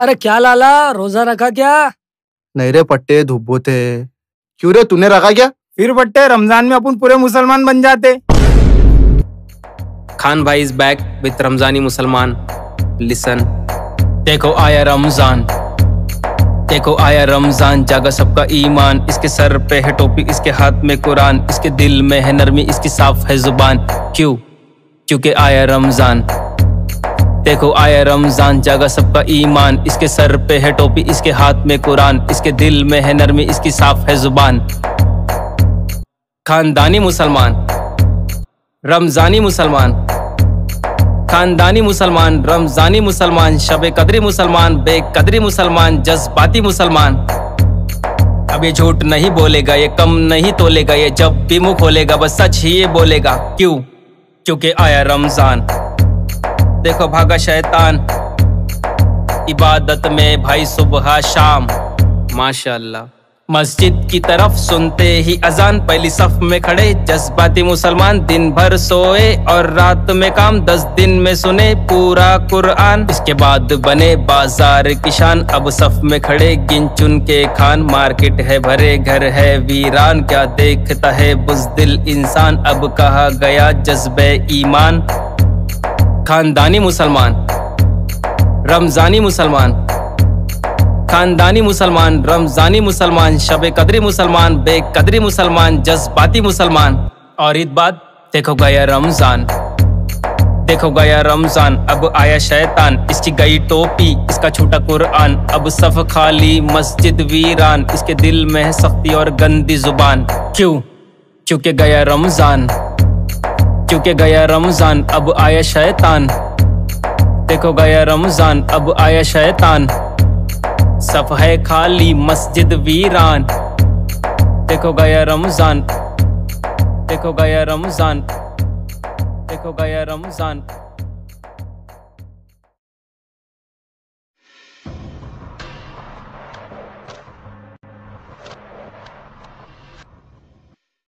अरे क्या लाला, रोजा रखा क्या? नहीं रे पट्टे, धूप थे। क्यों रे, तूने रखा क्या? फिर पट्टे, रमजान में अपन पूरे मुसलमान बन जाते। खान भाई इज बैक विथ रमजानी मुसलमान। लिसन, देखो आया रमजान, देखो आया रमजान, जागा सबका ईमान। इसके सर पे है टोपी, इसके हाथ में कुरान, इसके दिल में है नरमी, इसकी साफ है जुबान। क्यों? क्योंकि आया रमजान। देखो आया रमजान, जागा सबका ईमान। इसके सर पे है टोपी, इसके हाथ में कुरान, इसके दिल में है नरमी, इसकी साफ है जुबान। खानदानी मुसलमान, रमजानी मुसलमान, खानदानी मुसलमान, रमजानी मुसलमान, शबे कदरी मुसलमान, बेकदरी मुसलमान, जज्बाती मुसलमान। अब ये झूठ नहीं बोलेगा, ये कम नहीं तोलेगा, ये जब भी मुंह खोलेगा बस सच ही ये बोलेगा। क्यों? क्योंकि आया रमजान। देखो भागा शैतान इबादत में भाई सुबह शाम, माशाअल्लाह। मस्जिद की तरफ सुनते ही अजान, पहली सफ में खड़े जज्बाती मुसलमान। दिन भर सोए और रात में काम, 10 दिन में सुने पूरा कुरान। इसके बाद बने बाजार की शान, अब सफ में खड़े गिन चुन के खान। मार्केट है भरे, घर है वीरान, क्या देखता है बुज़दिल इंसान। अब कहा गया जज्बे ईमान। खानदानी मुसलमान, रमजानी मुसलमान, खानदानी मुसलमान, रमजानी मुसलमान, शबे कदरी मुसलमान, बेकदरी मुसलमान, जज्बाती मुसलमान। और ईद बाद देखो गया रमजान, देखो गया रमजान, अब आया शैतान। इसकी गई टोपी, इसका छूटा कुरान, अब सफ खाली मस्जिद वीरान। इसके दिल में है सख्ती और गंदी जुबान। क्यों? क्योंकि गया रमजान, क्योंकि गया रमजान, अब आया शैतान। देखो गया रमजान, अब आया शैतान। सफ है खाली मस्जिद वीरान। देखो गया रमजान, देखो गया रमजान, देखो गया रमजान।